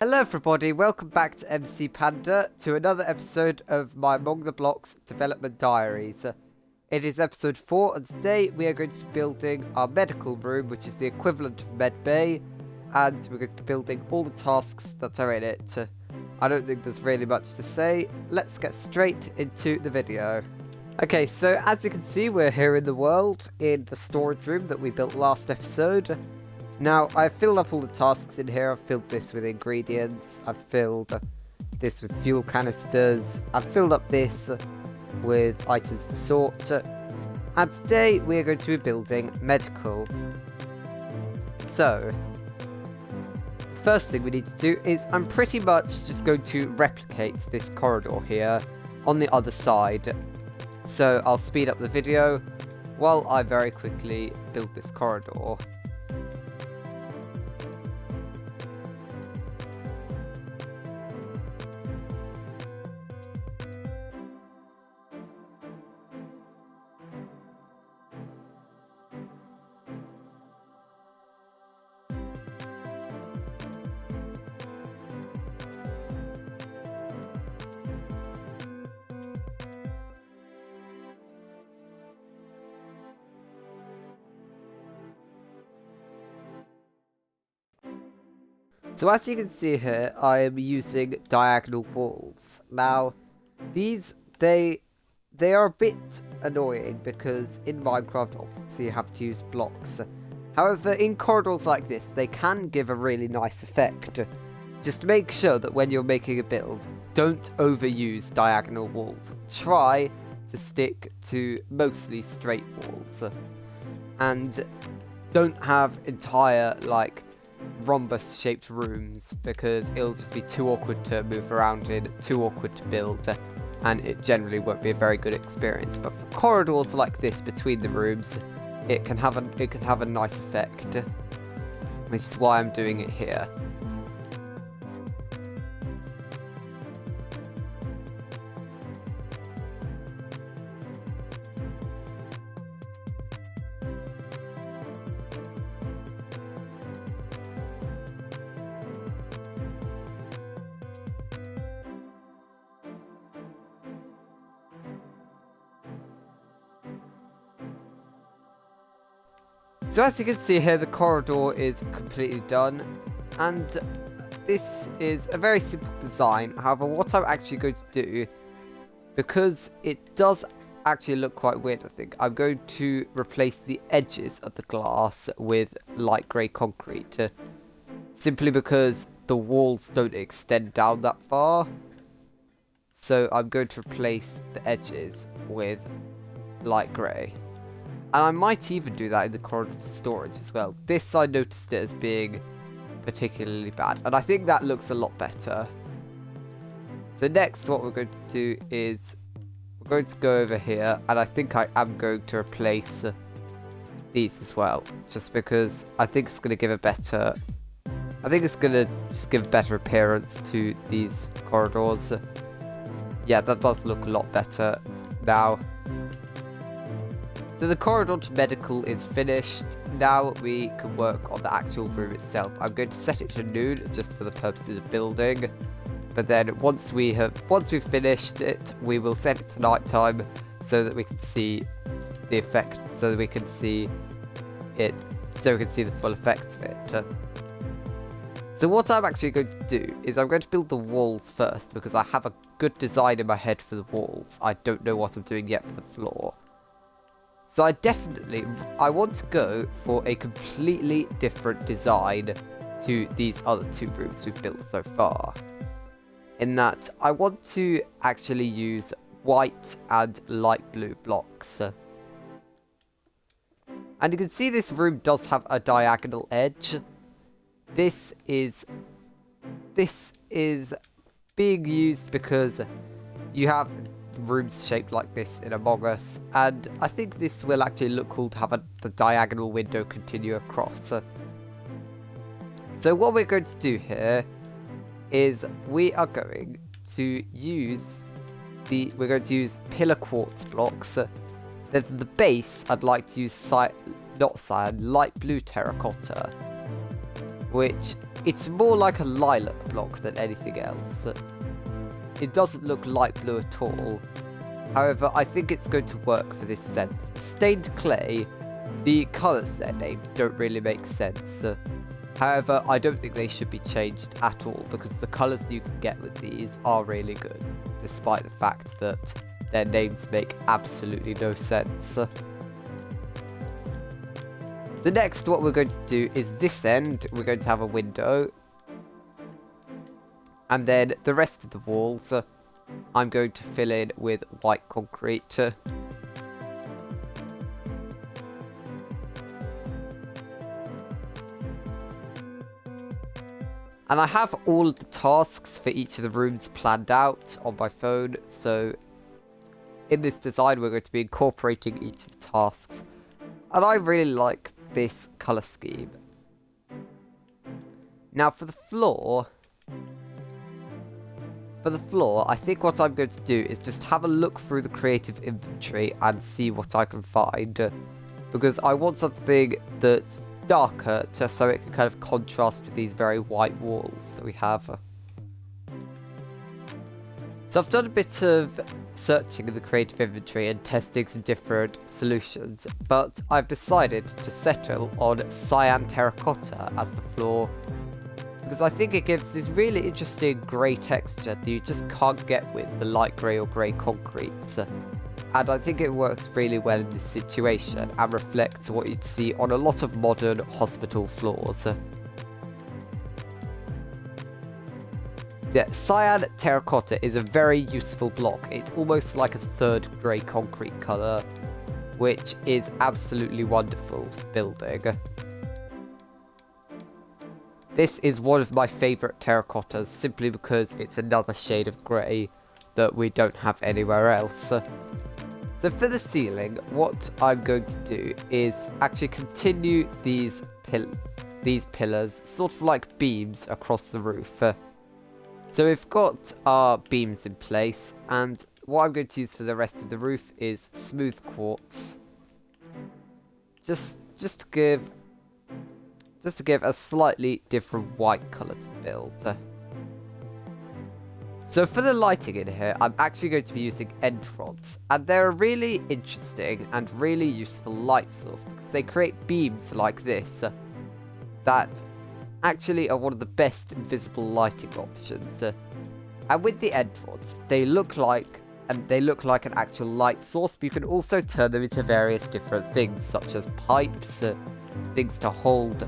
Hello everybody, welcome back to MC Panda, to another episode of my Among the Blocks development diaries. It is episode 4 and today we are going to be building our medical room, which is the equivalent of med bay, and we're going to be building all the tasks that are in it. I don't think there's really much to say, let's get straight into the video. Okay, so as you can see we're here in the world, in the storage room that we built last episode. Now, I've filled up all the tasks in here. I've filled this with ingredients. I've filled this with fuel canisters. I've filled up this with items to sort. And today, we are going to be building medical. So, first thing we need to do is I'm pretty much just going to replicate this corridor here on the other side. So, I'll speed up the video while I very quickly build this corridor. So as you can see here, I am using diagonal walls. Now, these, they are a bit annoying because in Minecraft, obviously you have to use blocks. However, in corridors like this, they can give a really nice effect. Just make sure that when you're making a build, don't overuse diagonal walls. Try to stick to mostly straight walls. And don't have entire, like, rhombus shaped rooms, because it'll just be too awkward to move around in, too awkward to build, and it generally won't be a very good experience. But for corridors like this between the rooms, it can have a nice effect, which is why I'm doing it here. So as you can see here, the corridor is completely done, and this is a very simple design. However, what I'm actually going to do, because it does actually look quite weird, I think, I'm going to replace the edges of the glass with light grey concrete, simply because the walls don't extend down that far. So I'm going to replace the edges with light grey. And I might even do that in the corridor storage as well. This I noticed it as being particularly bad, and I think that looks a lot better. So next what we're going to do is we're going to go over here, and I think I am going to replace these as well, just because I think it's going to give a better, just give a better appearance to these corridors. Yeah, that does look a lot better now. So the corridor to medical is finished. Now we can work on the actual room itself. I'm going to set it to noon just for the purposes of building. But then once we've finished it, we will set it to nighttime so that we can see the effect, so that we can see it, so we can see the full effects of it. So what I'm actually going to do is I'm going to build the walls first, because I have a good design in my head for the walls. I don't know what I'm doing yet for the floor. So I want to go for a completely different design to these other two rooms we've built so far. In that, I want to actually use white and light blue blocks. And you can see this room does have a diagonal edge. This is being used because you have rooms shaped like this in Among Us, and I think this will actually look cool to have the diagonal window continue across. So what we're going to do here is we are going to use pillar quartz blocks. Then for the base, I'd like to use light blue terracotta, which It's more like a lilac block than anything else. It doesn't look light blue at all. However, I think it's going to work for this sense. The stained clay, the colours they're named don't really make sense. However, I don't think they should be changed at all, because the colours you can get with these are really good, despite the fact that their names make absolutely no sense. So next, what we're going to do is this end, we're going to have a window. And then the rest of the walls, I'm going to fill in with white concrete. And I have all of the tasks for each of the rooms planned out on my phone. So in this design, we're going to be incorporating each of the tasks. And I really like this colour scheme. Now for the floor, I think what I'm going to do is just have a look through the creative inventory and see what I can find. Because I want something that's darker, just so it can kind of contrast with these very white walls that we have. So I've done a bit of searching in the creative inventory and testing some different solutions, but I've decided to settle on cyan terracotta as the floor, because I think it gives this really interesting grey texture that you just can't get with the light grey or grey concretes. And I think it works really well in this situation and reflects what you'd see on a lot of modern hospital floors. Yeah, cyan terracotta is a very useful block. It's almost like a third grey concrete colour, which is absolutely wonderful for building. This is one of my favourite terracottas simply because it's another shade of grey that we don't have anywhere else. So for the ceiling, what I'm going to do is actually continue these pillars, sort of like beams across the roof. So we've got our beams in place, and what I'm going to use for the rest of the roof is smooth quartz. Just to give a slightly different white colour to build. So for the lighting in here, I'm actually going to be using end rods, and they're a really interesting and really useful light source because they create beams like this that actually are one of the best invisible lighting options. And with the end rods, they look like an actual light source, but you can also turn them into various different things, such as pipes, things to hold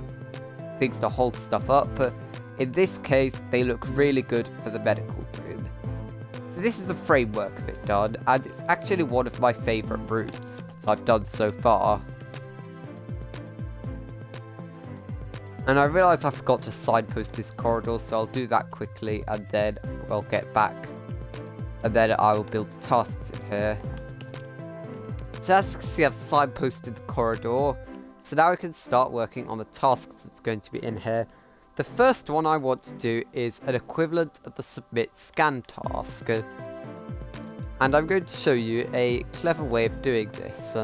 stuff up. In this case, they look really good for the medical room. So this is the framework of it done, and it's actually one of my favourite rooms that I've done so far. And I realise I forgot to signpost this corridor, so I'll do that quickly, and then we'll get back. And then I will build the tasks in here. So as you can see, I've signposted the corridor. So now we can start working on the tasks that's going to be in here. The first one I want to do is an equivalent of the submit scan task. And I'm going to show you a clever way of doing this.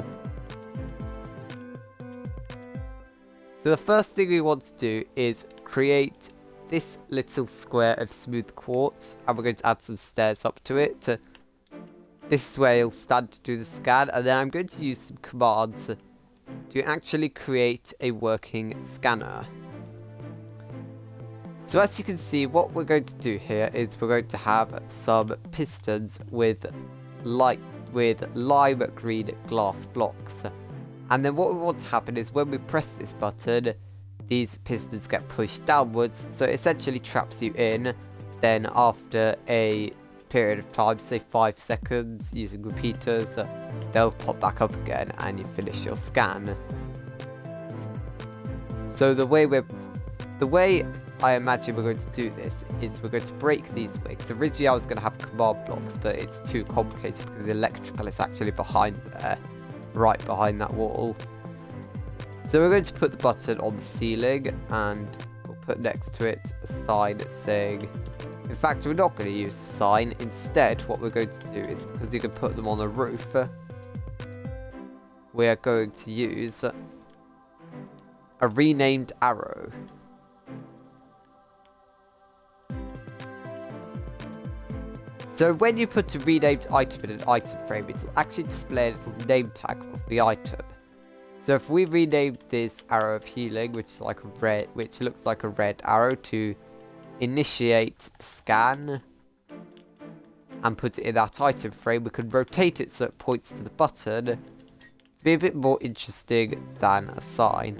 So the first thing we want to do is create this little square of smooth quartz, and we're going to add some stairs up to it. This is where you'll stand to do the scan, and then I'm going to use some commands to actually create a working scanner. So as you can see, what we're going to do here is we're going to have some pistons with lime green glass blocks. And then what we want to happen is when we press this button, these pistons get pushed downwards, so it essentially traps you in. Then after a period of time, say 5 seconds, using repeaters, they'll pop back up again and you finish your scan. So the way I imagine we're going to do this is we're going to break these wigs. Originally I was going to have command blocks, but it's too complicated because the electrical is actually behind there, right behind that wall. So we're going to put the button on the ceiling, and we'll put next to it a sign saying, in fact we're not going to use a sign. Instead what we're going to do is, because you can put them on a roof, we are going to use a renamed arrow. So when you put a renamed item in an item frame, it will actually display a little name tag of the item. So if we rename this arrow of healing, which is like a red, which looks like a red arrow, to initiate the scan, and put it in that item frame, we can rotate it so it points to the button to be a bit more interesting than a sign.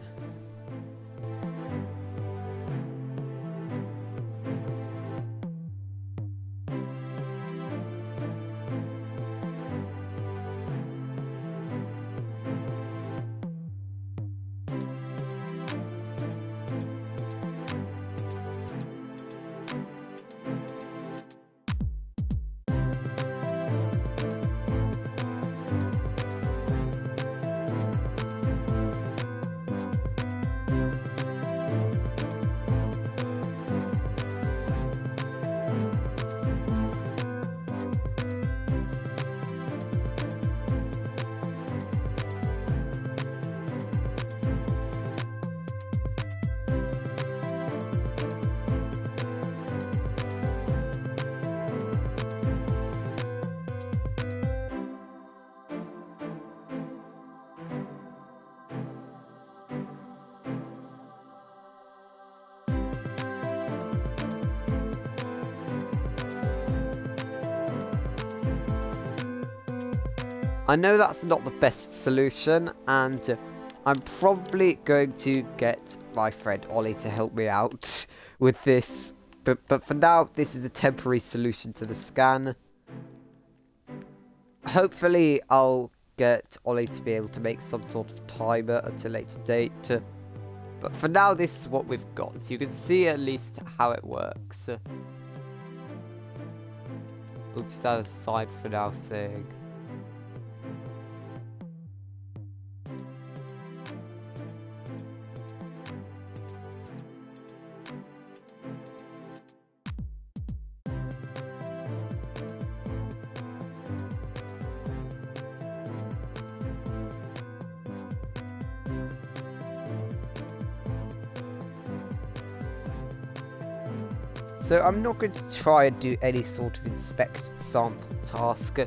I know that's not the best solution, and I'm probably going to get my friend Ollie to help me out with this. But for now, this is a temporary solution to the scan. Hopefully, I'll get Ollie to be able to make some sort of timer at a later date. But for now, this is what we've got. So you can see at least how it works. We'll just add a sign for now saying... So I'm not going to try and do any sort of inspect sample task.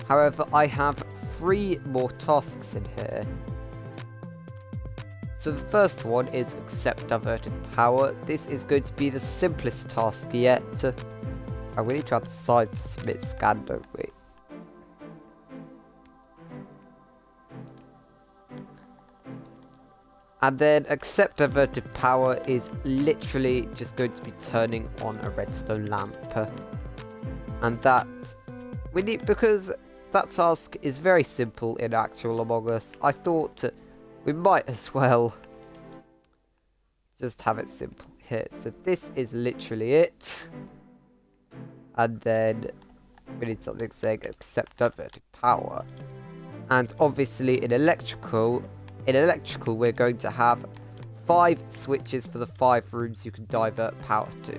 However, I have 3 more tasks in here. So the first one is accept diverted power. This is going to be the simplest task yet. And we need to add the sign for submit scan, don't we? And then accept diverted power is literally just going to be turning on a redstone lamp. And that we need, because that task is very simple in actual Among Us, I thought we might as well just have it simple here. So this is literally it. And then we need something saying accept diverted power. And obviously in electrical, we're going to have 5 switches for the 5 rooms you can divert power to.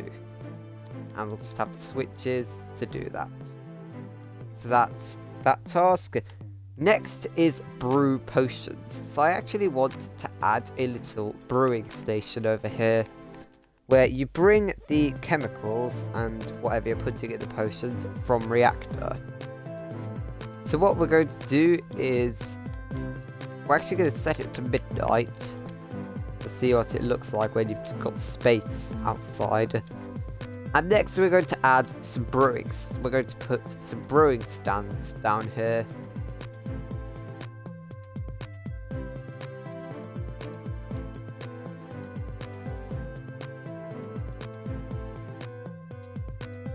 And we'll just have switches to do that. So that's that task. Next is brew potions. So I actually want to add a little brewing station over here, where you bring the chemicals and whatever you're putting in the potions from reactor. So what we're going to do is... we're actually going to set it to midnight to see what it looks like when you've got space outside. And next we're going to add some brewings. We're going to put some brewing stands down here.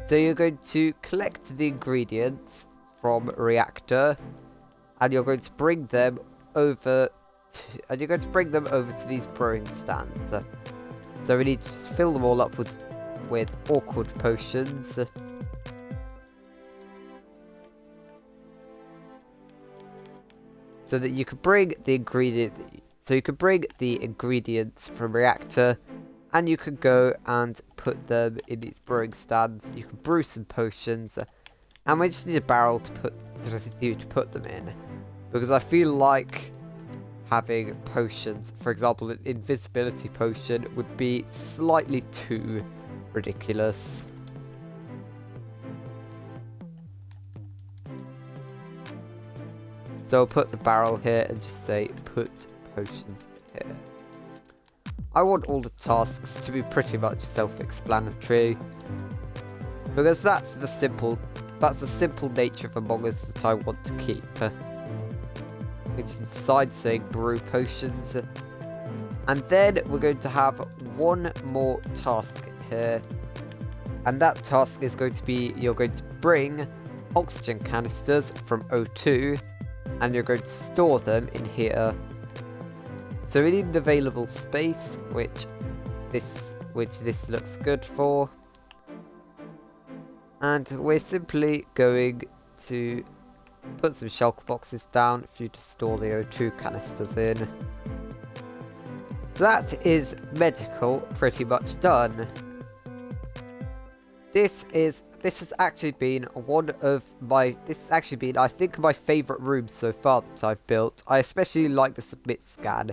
So you're going to collect the ingredients from reactor, and you're going to bring them over to these brewing stands. So we need to just fill them all up with awkward potions. So that you can bring the ingredients from reactor, and you can go and put them in these brewing stands. You can brew some potions, and we just need a barrel to put them in, because I feel like having potions, for example, an invisibility potion, would be slightly too ridiculous. So I'll put the barrel here and just say put potions here. I want all the tasks to be pretty much self-explanatory, because that's the simple nature of Among Us that I want to keep. Which inside saying brew potions. And then we're going to have one more task here. And that task is going to be, you're going to bring oxygen canisters from O2 and you're going to store them in here. So we need an available space, which this looks good for. And we're simply going to put some shulker boxes down for you to store the O2 canisters in. So that is medical pretty much done. This has actually been I think my favourite room so far that I've built. I especially like the submit scan.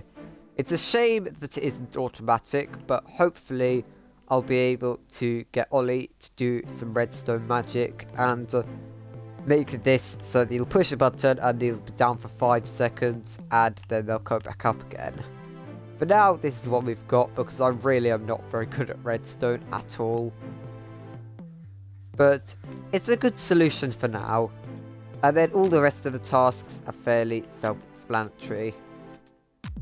It's a shame that it isn't automatic, but hopefully I'll be able to get Ollie to do some redstone magic and make this so that he'll push a button and he'll be down for 5 seconds and then they'll come back up again. For now, this is what we've got because I really am not very good at redstone at all. But it's a good solution for now. And then all the rest of the tasks are fairly self-explanatory.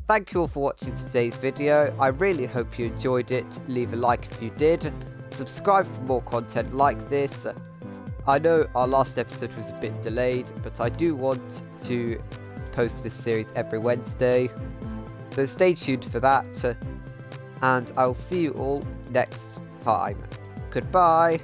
Thank you all for watching today's video. I really hope you enjoyed it. Leave a like if you did. Subscribe for more content like this. I know our last episode was a bit delayed, but I do want to post this series every Wednesday. So stay tuned for that. And I'll see you all next time. Goodbye.